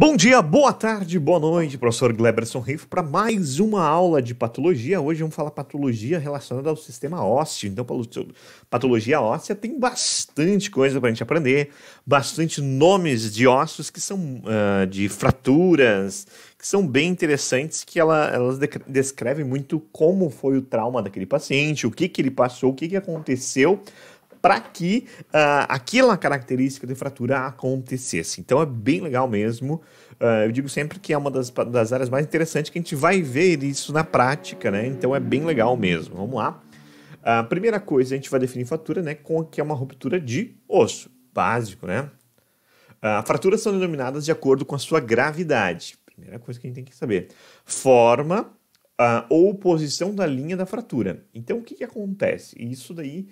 Bom dia, boa tarde, boa noite, professor Gleberson Rifo, para mais uma aula de patologia. Hoje vamos falar patologia relacionada ao sistema ósseo. Então, patologia óssea tem bastante coisa para a gente aprender, bastante nomes de ossos que são de fraturas, que são bem interessantes, que elas descrevem muito como foi o trauma daquele paciente, o que ele passou, o que aconteceu, para que aquela característica de fratura acontecesse. Então é bem legal mesmo. Eu digo sempre que é uma das áreas mais interessantes que a gente vai ver isso na prática, né? Então é bem legal mesmo. Vamos lá. A primeira coisa, a gente vai definir fratura, né? Que é uma ruptura de osso. Básico, né? Fraturas são denominadas de acordo com a sua gravidade. Primeira coisa que a gente tem que saber. Forma ou posição da linha da fratura. Então, o que acontece? Isso daí,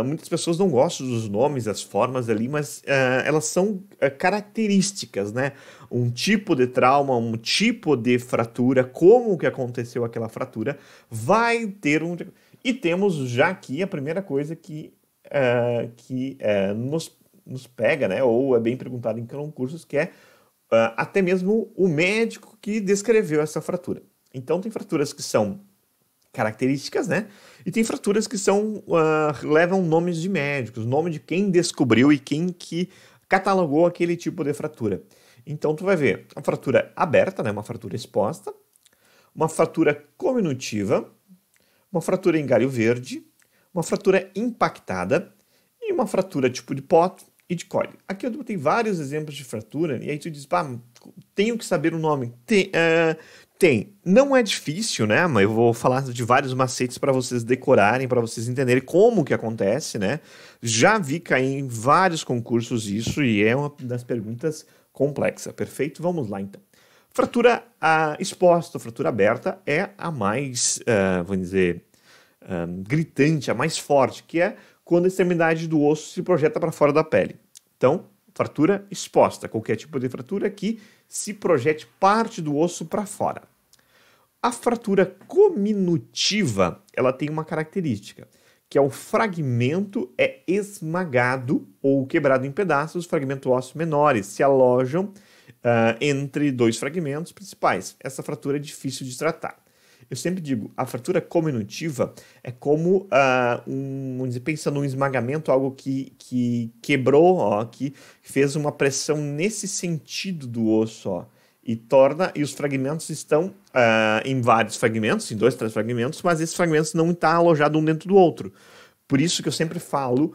muitas pessoas não gostam dos nomes, das formas ali, mas elas são características, né? Um tipo de trauma, um tipo de fratura, como que aconteceu aquela fratura, vai ter um... E temos já aqui a primeira coisa que nos pega, né? Ou é bem perguntado em concursos, que é até mesmo o médico que descreveu essa fratura. Então, tem fraturas que são características, né? E tem fraturas que levam nomes de médicos, nome de quem descobriu e quem que catalogou aquele tipo de fratura. Então, tu vai ver uma fratura aberta, né? Uma fratura exposta, uma fratura cominutiva, uma fratura em galho verde, uma fratura impactada e uma fratura tipo de Poth e de Colles. Aqui eu botei vários exemplos de fratura e aí tu diz, tenho que saber o nome. Tem. Não é difícil, né? Mas eu vou falar de vários macetes para vocês decorarem, para vocês entenderem como que acontece, né? Já vi cair em vários concursos isso e é uma das perguntas complexas. Perfeito? Vamos lá, então. Fratura exposta, fratura aberta é a mais, vamos dizer, gritante, a mais forte, que é quando a extremidade do osso se projeta para fora da pele. Então, fratura exposta, qualquer tipo de fratura que se projete parte do osso para fora. A fratura cominutiva, ela tem uma característica, que é o fragmento esmagado ou quebrado em pedaços, os fragmentos ósseos menores se alojam entre dois fragmentos principais. Essa fratura é difícil de tratar. Eu sempre digo, a fratura cominutiva é como, vamos dizer, pensa num esmagamento, algo que quebrou, ó, que fez uma pressão nesse sentido do osso, ó, e os fragmentos estão em vários fragmentos, em 2, 3 fragmentos, mas esses fragmentos não estão alojados um dentro do outro. Por isso que eu sempre falo,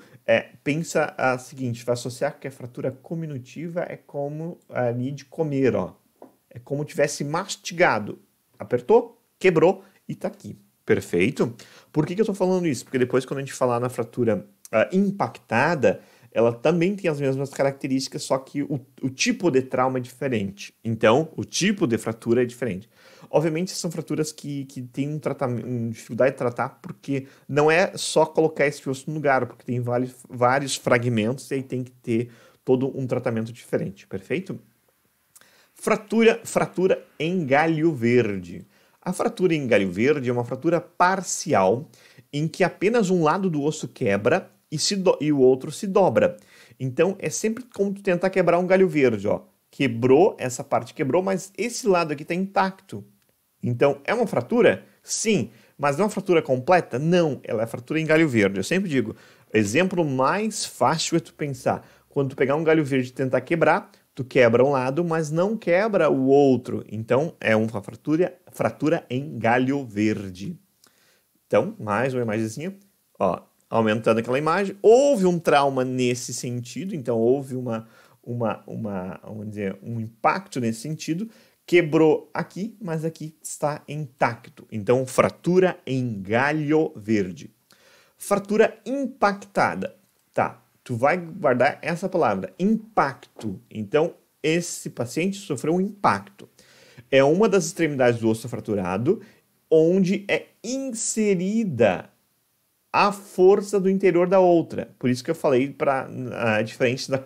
pensa a seguinte, vai associar que a fratura cominutiva é como ali de comer, ó. É como tivesse mastigado. Apertou, quebrou e tá aqui. Perfeito? Por que eu tô falando isso? Porque depois, quando a gente falar na fratura impactada, ela também tem as mesmas características, só que o tipo de trauma é diferente. Então, o tipo de fratura é diferente. Obviamente, são fraturas que têm uma dificuldade de tratar, porque não é só colocar esse osso no lugar, porque tem vários fragmentos e aí tem que ter todo um tratamento diferente. Perfeito? Fratura em galho verde. A fratura em galho verde é uma fratura parcial em que apenas um lado do osso quebra e o outro se dobra. Então, é sempre como tu tentar quebrar um galho verde, ó. Quebrou, essa parte quebrou, mas esse lado aqui está intacto. Então, é uma fratura? Sim. Mas não é uma fratura completa? Não. Ela é fratura em galho verde. Eu sempre digo, o exemplo mais fácil é tu pensar. Quando tu pegar um galho verde e tentar quebrar, tu quebra um lado, mas não quebra o outro. Então, é uma fratura em galho verde. Então, mais uma imagenzinha, ó. Aumentando aquela imagem, houve um trauma nesse sentido, então houve vamos dizer, um impacto nesse sentido, quebrou aqui, mas aqui está intacto. Então, fratura em galho verde. Fratura impactada. Tá, tu vai guardar essa palavra, impacto. Então, esse paciente sofreu um impacto. É uma das extremidades do osso fraturado, onde é inserida a força do interior da outra. Por isso que eu falei para diferente da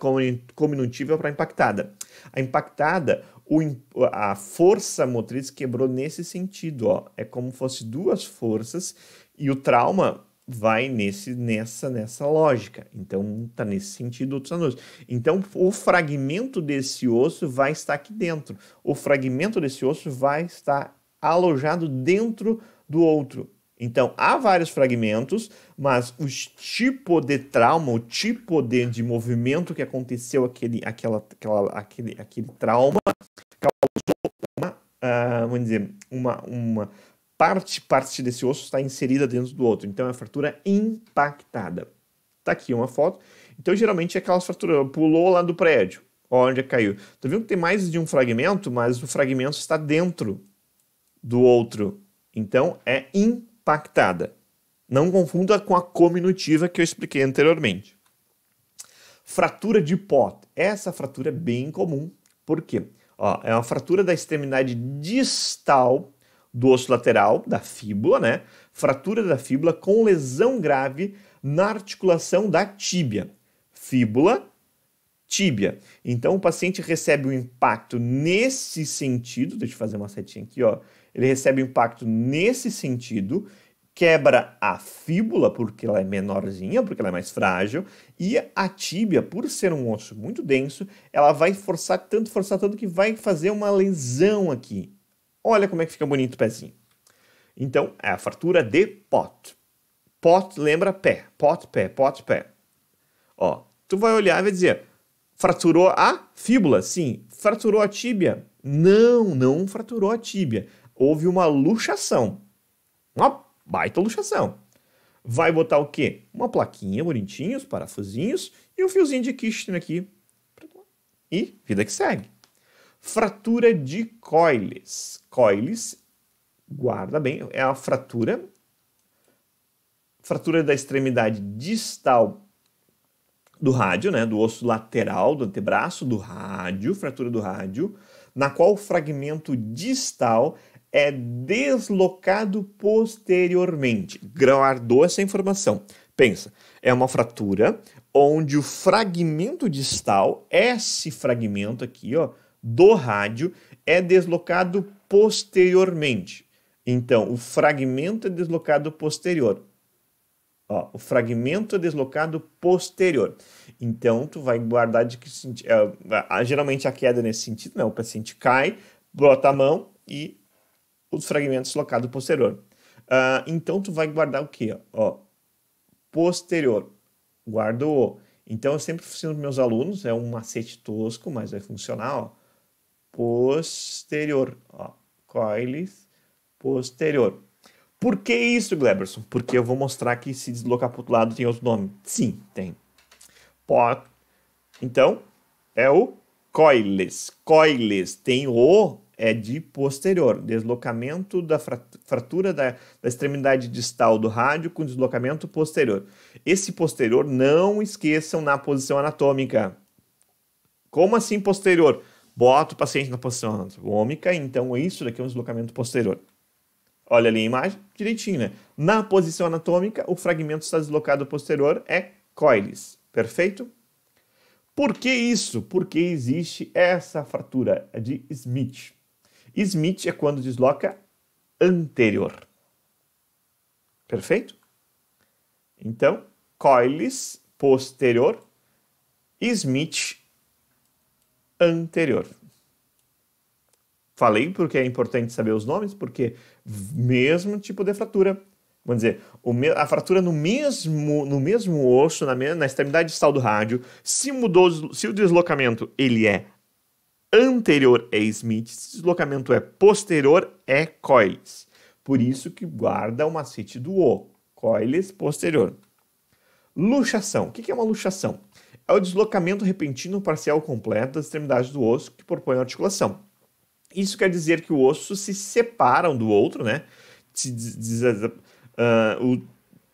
cominutiva para impactada. A impactada, a força motriz quebrou nesse sentido, ó. É como se fosse duas forças e o trauma vai nessa lógica. Então, tá nesse sentido, outros anos. Então, o fragmento desse osso vai estar aqui dentro. O fragmento desse osso vai estar alojado dentro do outro. Então, há vários fragmentos, mas o tipo de trauma, o tipo de movimento que aconteceu, aquele trauma, causou vamos dizer, uma parte desse osso está inserida dentro do outro. Então, é uma fratura impactada. Tá aqui uma foto. Então, geralmente, é aquelas fraturas. Pulou lá do prédio. Onde caiu. Tá vendo que tem mais de um fragmento, mas o fragmento está dentro do outro. Então, é impactada. Não confunda com a cominutiva que eu expliquei anteriormente. Fratura de Pott. Essa fratura é bem comum. Por quê? É uma fratura da extremidade distal do osso lateral, da fíbula, né? Fratura da fíbula com lesão grave na articulação da tíbia. Fíbula, tíbia. Então, o paciente recebe um impacto nesse sentido, deixa eu fazer uma setinha aqui, ele recebe um impacto nesse sentido, quebra a fíbula, porque ela é menorzinha, porque ela é mais frágil, e a tíbia, por ser um osso muito denso, ela vai forçar tanto que vai fazer uma lesão aqui. Olha como é que fica bonito o pezinho. Então, é a fratura de Pott. Pott lembra pé. Pott, pé. Pott, pé. Tu vai olhar e vai dizer, fraturou a fíbula? Sim. Fraturou a tíbia? Não fraturou a tíbia. Houve uma luxação. Uma baita luxação. Vai botar o quê? Uma plaquinha bonitinha, os parafusinhos e um fiozinho de Kirchner aqui. E vida que segue. Fratura de Coiles. Coiles, guarda bem, é a fratura da extremidade distal do rádio, né, do osso lateral do antebraço do rádio, fratura do rádio, na qual o fragmento distal é deslocado posteriormente. Guardou essa informação. Pensa, é uma fratura onde o fragmento distal, esse fragmento aqui, do rádio, é deslocado posteriormente. Então, o fragmento é deslocado posterior. O fragmento é deslocado posterior. Então, tu vai guardar de que sentido. Geralmente a queda é nesse sentido, né? O paciente cai, bota a mão e o fragmento deslocado posterior. Então, tu vai guardar o quê? Posterior. Guarda o O. Então, eu sempre ensino para meus alunos, é um macete tosco, mas vai funcionar, posterior. Coiles, posterior. Por que isso, Gleberson? Porque eu vou mostrar que se deslocar para o outro lado tem outro nome. Sim, tem. Então, é o coiles. Coiles tem o, é de posterior. Deslocamento da fratura da extremidade distal do rádio com deslocamento posterior. Esse posterior, não esqueçam na posição anatômica. Como assim posterior? Bota o paciente na posição anatômica, então isso daqui é um deslocamento posterior. Olha ali a imagem, direitinho, né? Na posição anatômica, o fragmento está deslocado posterior, é coiles. Perfeito? Por que isso? Porque existe essa fratura de Smith. Smith é quando desloca anterior. Perfeito? Então, coiles posterior, Smith anterior. Falei porque é importante saber os nomes, porque mesmo tipo de fratura, vamos dizer, a fratura no mesmo osso, na extremidade distal do rádio, se o deslocamento ele é anterior é Smith, se o deslocamento é posterior é coiles. Por isso que guarda o macete do O, coiles posterior. Luxação. O que é uma luxação? É o deslocamento repentino parcial completo das extremidades do osso que propõe a articulação. Isso quer dizer que o osso se separa um do outro, né?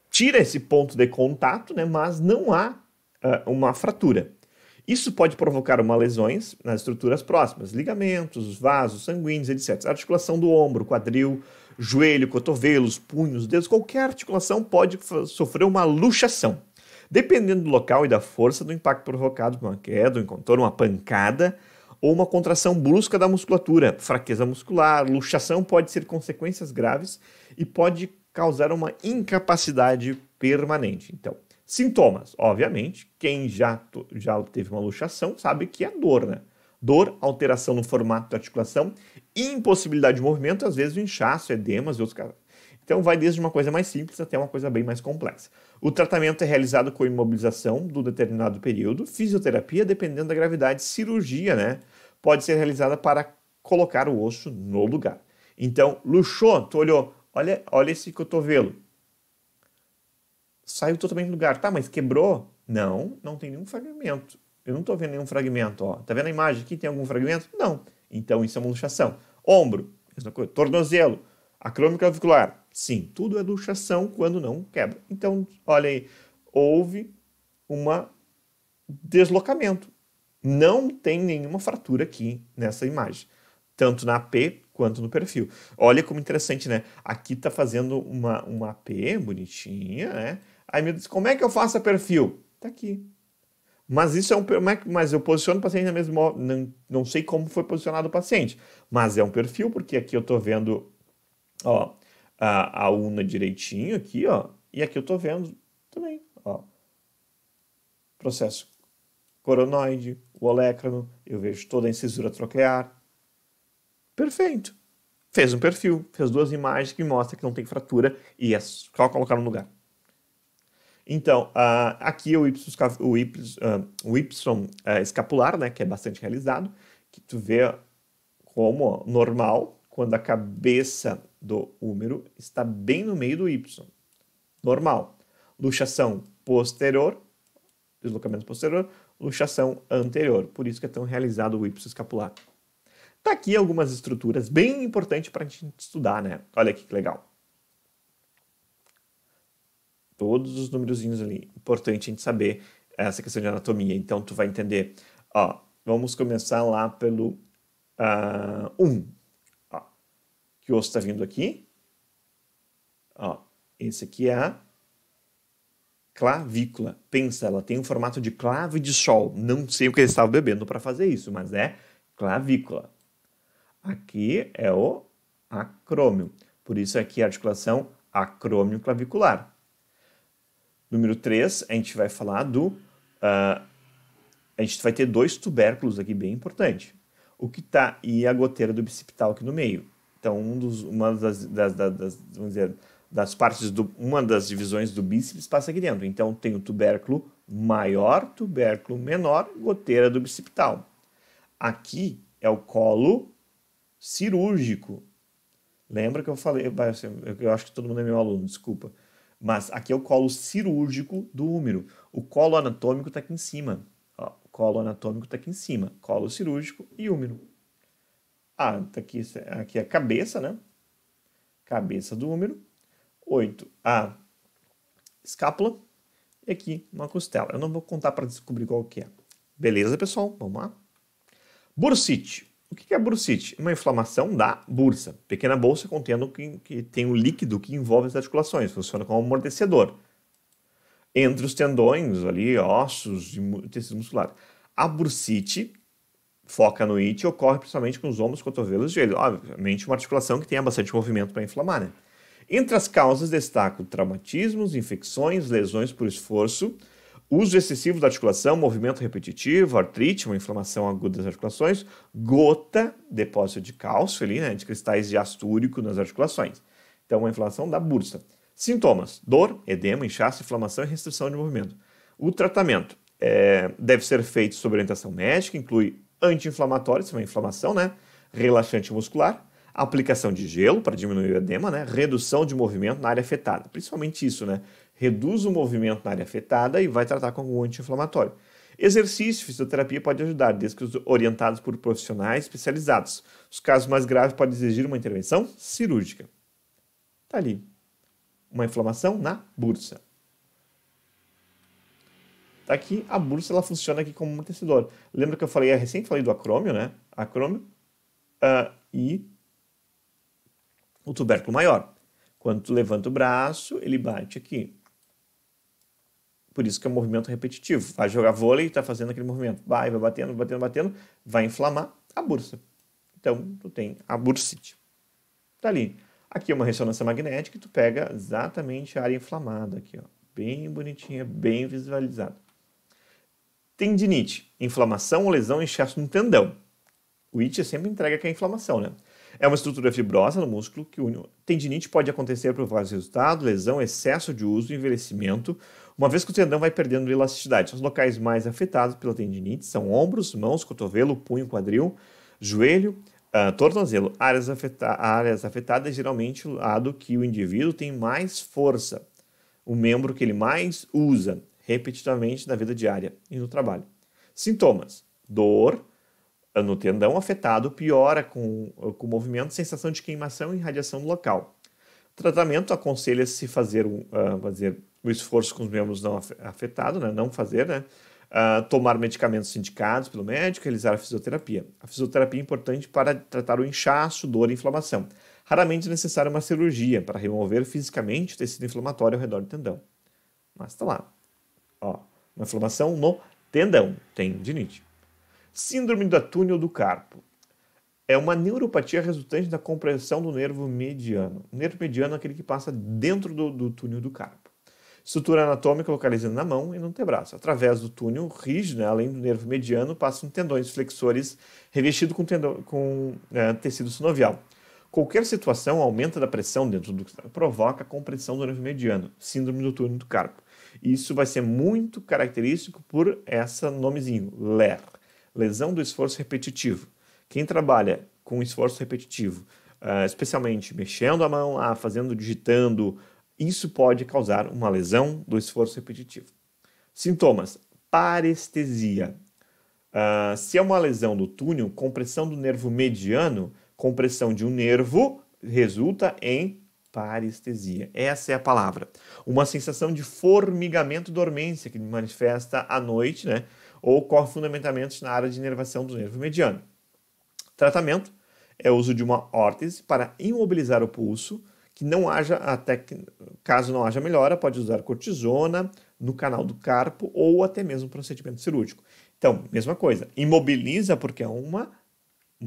Tira esse ponto de contato, né? Mas não há uma fratura. Isso pode provocar lesões nas estruturas próximas, ligamentos, vasos sanguíneos, etc. A articulação do ombro, quadril, joelho, cotovelos, punhos, dedos, qualquer articulação pode sofrer uma luxação. Dependendo do local e da força do impacto provocado por uma queda, um encontrão, uma pancada, ou uma contração brusca da musculatura, fraqueza muscular, luxação pode ser consequências graves e pode causar uma incapacidade permanente. Então, sintomas, obviamente, quem já teve uma luxação sabe que é dor, né? Dor, alteração no formato da articulação, impossibilidade de movimento, às vezes o inchaço, edemas e outros casos. Então vai desde uma coisa mais simples até uma coisa bem mais complexa. O tratamento é realizado com imobilização do determinado período, fisioterapia, dependendo da gravidade, cirurgia, né? Pode ser realizada para colocar o osso no lugar. Então, luxou, tu olhou, olha esse cotovelo. Saiu totalmente do lugar. Tá, mas quebrou? Não, não tem nenhum fragmento. Eu não estou vendo nenhum fragmento. Ó. Tá vendo a imagem aqui? Tem algum fragmento? Não. Então, isso é uma luxação. Ombro, mesma coisa. Tornozelo, acrômio clavicular. Sim, tudo é luxação quando não quebra. Então, olha aí, houve um deslocamento. Não tem nenhuma fratura aqui nessa imagem, tanto na AP quanto no perfil. Olha como interessante, né? Aqui tá fazendo uma AP bonitinha, né? Aí me diz, como é que eu faço a perfil? Tá aqui. Mas isso é mas eu posiciono o paciente na mesma, não sei como foi posicionado o paciente, mas é um perfil, porque aqui eu tô vendo, ó, a una direitinho aqui, ó, e aqui eu tô vendo também, ó, processo coronoide, o olecrano, eu vejo toda a incisura troclear. Perfeito. Fez um perfil, fez duas imagens que mostram que não tem fratura e é só colocar no lugar. Então, aqui o Y escapular, né, que é bastante realizado, que tu vê como normal, quando a cabeça do húmero está bem no meio do Y. Normal. Luxação posterior, deslocamento posterior, luxação anterior. Por isso que é tão realizado o Y escapular. Tá aqui algumas estruturas bem importantes para a gente estudar, né? Olha aqui que legal. Todos os númerozinhos ali. Importante a gente saber essa questão de anatomia. Então, tu vai entender. Ó, vamos começar lá pelo 1. Ó, que osso está vindo aqui? Ó, esse aqui é a clavícula. Pensa, ela tem um formato de clave de sol. Não sei o que eles estavam bebendo para fazer isso, mas é clavícula. Aqui é o acrômio. Por isso aqui a articulação acrômio clavicular. Número 3, a gente vai falar a gente vai ter dois tubérculos aqui bem importante. O que tá e a goteira do bicipital aqui no meio. Então, uma das partes uma das divisões do bíceps passa aqui dentro. Então, tem o tubérculo maior, tubérculo menor, goteira do bicipital. Aqui é o colo cirúrgico. Lembra que eu falei, eu acho que todo mundo é meu aluno, desculpa. Mas aqui é o colo cirúrgico do úmero. O colo anatômico está aqui em cima. Ó, o colo anatômico está aqui em cima. Colo cirúrgico e úmero. Tá aqui é a cabeça, né? Cabeça do úmero. 8, a escápula. E aqui uma costela. Eu não vou contar para descobrir qual que é. Beleza, pessoal? Vamos lá. Bursite. O que é bursite? Uma inflamação da bursa. Pequena bolsa contendo que tem um líquido que envolve as articulações. Funciona como amortecedor. Entre os tendões, ali, ossos e tecido muscular. A bursite, foca no IT, ocorre principalmente com os ombros, cotovelos e joelhos. Obviamente, uma articulação que tenha bastante movimento para inflamar, né? Entre as causas destacam traumatismos, infecções, lesões por esforço, uso excessivo da articulação, movimento repetitivo, artrite, uma inflamação aguda das articulações, gota, depósito de cálcio ali, né, de cristais de ácido úrico nas articulações. Então, uma inflamação da bursa. Sintomas: dor, edema, inchaço, inflamação e restrição de movimento. O tratamento deve ser feito sob orientação médica, inclui anti-inflamatório, se é uma inflamação, né, relaxante muscular, aplicação de gelo para diminuir o edema, né, redução de movimento na área afetada. Principalmente isso, né? Reduz o movimento na área afetada e vai tratar com algum anti-inflamatório. Exercício, fisioterapia pode ajudar, desde que orientados por profissionais especializados. Os casos mais graves podem exigir uma intervenção cirúrgica. Tá ali. Uma inflamação na bursa. Tá aqui, a bursa ela funciona aqui como amortecedor. Lembra que eu recém falei do acrômio, né? Acrômio e o tubérculo maior. Quando tu levanta o braço, ele bate aqui. Por isso que é um movimento repetitivo. Vai jogar vôlei e está fazendo aquele movimento. Vai batendo, batendo, batendo. Vai inflamar a bursa. Então, tu tem a bursite. Tá ali. Aqui é uma ressonância magnética e tu pega exatamente a área inflamada aqui, ó. bem bonitinha, bem visualizado. Tendinite, inflamação ou lesão em excesso no tendão. O IT sempre entrega que é inflamação, né? É uma estrutura fibrosa no músculo que une. Tendinite pode acontecer por vários resultados: lesão, excesso de uso, envelhecimento, uma vez que o tendão vai perdendo elasticidade. Os locais mais afetados pela tendinite são ombros, mãos, cotovelo, punho, quadril, joelho, tornozelo. Áreas afetadas geralmente o lado que o indivíduo tem mais força, o membro que ele mais usa repetitivamente na vida diária e no trabalho. Sintomas: dor no tendão afetado, piora com o movimento, sensação de queimação e radiação no local. Tratamento: aconselha-se fazer o esforço com os membros não afetados, né? Não fazer, né? Tomar medicamentos indicados pelo médico, realizar a fisioterapia. A fisioterapia é importante para tratar o inchaço, dor e inflamação. Raramente é necessária uma cirurgia para remover fisicamente o tecido inflamatório ao redor do tendão. Mas está lá. Ó, uma inflamação no tendão, tendinite. Síndrome da túnel do carpo. É uma neuropatia resultante da compressão do nervo mediano. O nervo mediano é aquele que passa dentro do túnel do carpo. Estrutura anatômica localizada na mão e no antebraço. Através do túnel rígido, né, além do nervo mediano, passam tendões flexores revestidos com tecido sinovial. Qualquer situação aumenta da pressão dentro do provoca a compressão do nervo mediano, síndrome do túnel do carpo. Isso vai ser muito característico por esse nomezinho, LER, lesão do esforço repetitivo. Quem trabalha com esforço repetitivo, especialmente mexendo a mão lá, digitando, isso pode causar uma lesão do esforço repetitivo. Sintomas: parestesia. Se é uma lesão do túnel, compressão do nervo mediano, compressão de um nervo resulta em parestesia. Essa é a palavra. Uma sensação de formigamento dormência que manifesta à noite, né? Ou ocorre fundamentalmente na área de inervação do nervo mediano. Tratamento é o uso de uma órtese para imobilizar o pulso, caso não haja melhora, pode usar cortisona no canal do carpo ou até mesmo procedimento cirúrgico. Então, mesma coisa, imobiliza porque é uma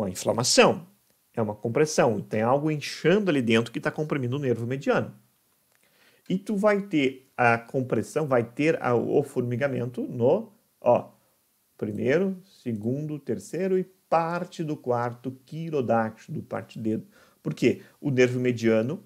inflamação, é uma compressão, tem algo inchando ali dentro que está comprimindo o nervo mediano. E tu vai ter a compressão, vai ter o formigamento no primeiro, segundo, terceiro e parte do quarto quirodáctilo, parte dedo. Por quê? O nervo mediano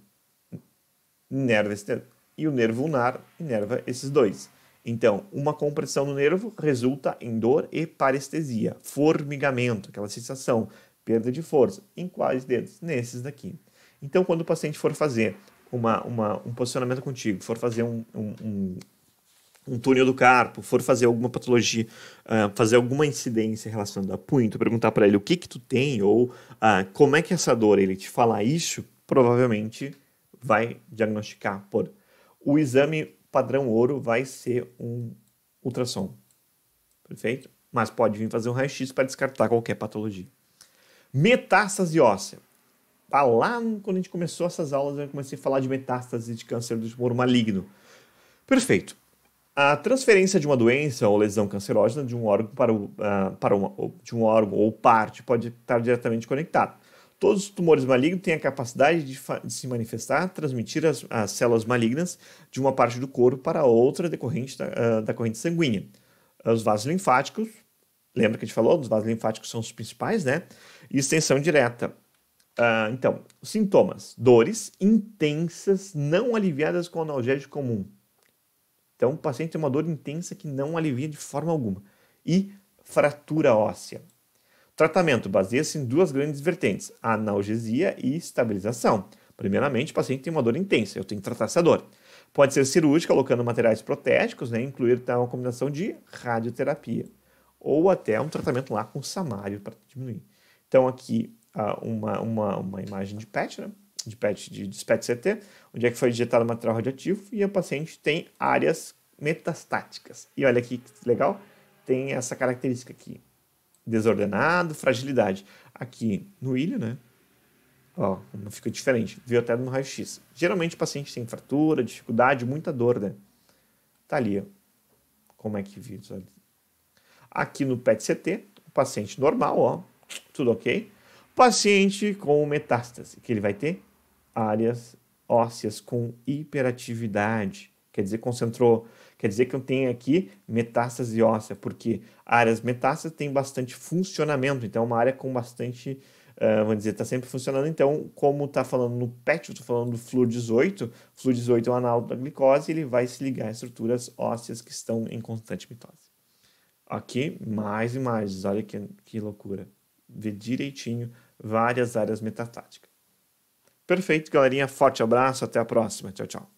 inerva esse dedo e o nervo ulnar inerva esses dois. Então, uma compressão no nervo resulta em dor e parestesia, formigamento, aquela sensação, perda de força. Em quais dedos? Nesses daqui. Então, quando o paciente for fazer um posicionamento contigo, for fazer um túnel do carpo, for fazer alguma patologia, fazer alguma incidência relacionada a punho, tu perguntar para ele o que tu tem ou como é que é essa dor, ele te falar isso, provavelmente vai diagnosticar por... O exame padrão ouro vai ser um ultrassom, perfeito? Mas pode vir fazer um raio-x para descartar qualquer patologia. Metástase óssea. Lá quando a gente começou essas aulas, eu comecei a falar de metástase de câncer do tumor maligno. Perfeito. A transferência de uma doença ou lesão cancerógena de um órgão de um órgão ou parte pode estar diretamente conectado. Todos os tumores malignos têm a capacidade de se manifestar, transmitir as células malignas de uma parte do corpo para outra decorrente da corrente sanguínea. Os vasos linfáticos, lembra que a gente falou? Os vasos linfáticos são os principais, né? E extensão direta. Então, sintomas: dores intensas, não aliviadas com analgésico comum. Então, o paciente tem uma dor intensa que não alivia de forma alguma. E fratura óssea. Tratamento baseia-se em duas grandes vertentes: analgesia e estabilização. Primeiramente, o paciente tem uma dor intensa, eu tenho que tratar essa dor. Pode ser cirúrgica, colocando materiais protéticos, né, incluir uma combinação de radioterapia, ou até um tratamento lá com samário para diminuir. Então, aqui, uma imagem de PET, né, de PET-CT, onde é que foi injetado material radioativo e o paciente tem áreas metastáticas. E olha aqui que legal, tem essa característica aqui: desordenado, fragilidade. Aqui no ilho, né? Não fica diferente. Viu até no raio-x. Geralmente o paciente tem fratura, dificuldade, muita dor, né? Tá ali, ó. Como é que visualiza? Aqui no PET-CT, o paciente normal, tudo ok. Paciente com metástase, que ele vai ter áreas ósseas com hiperatividade, Quer dizer, concentrou, quer dizer que eu tenho aqui metástase óssea, porque áreas metástases têm bastante funcionamento, então é uma área com bastante, vamos dizer, está sempre funcionando. Então, como está falando no PET, eu estou falando do FLUR18, FLUR18 é um análogo da glicose, ele vai se ligar a estruturas ósseas que estão em constante mitose. Aqui, mais imagens, olha que loucura. Vê direitinho várias áreas metastáticas. Perfeito, galerinha. Forte abraço, até a próxima. Tchau, tchau.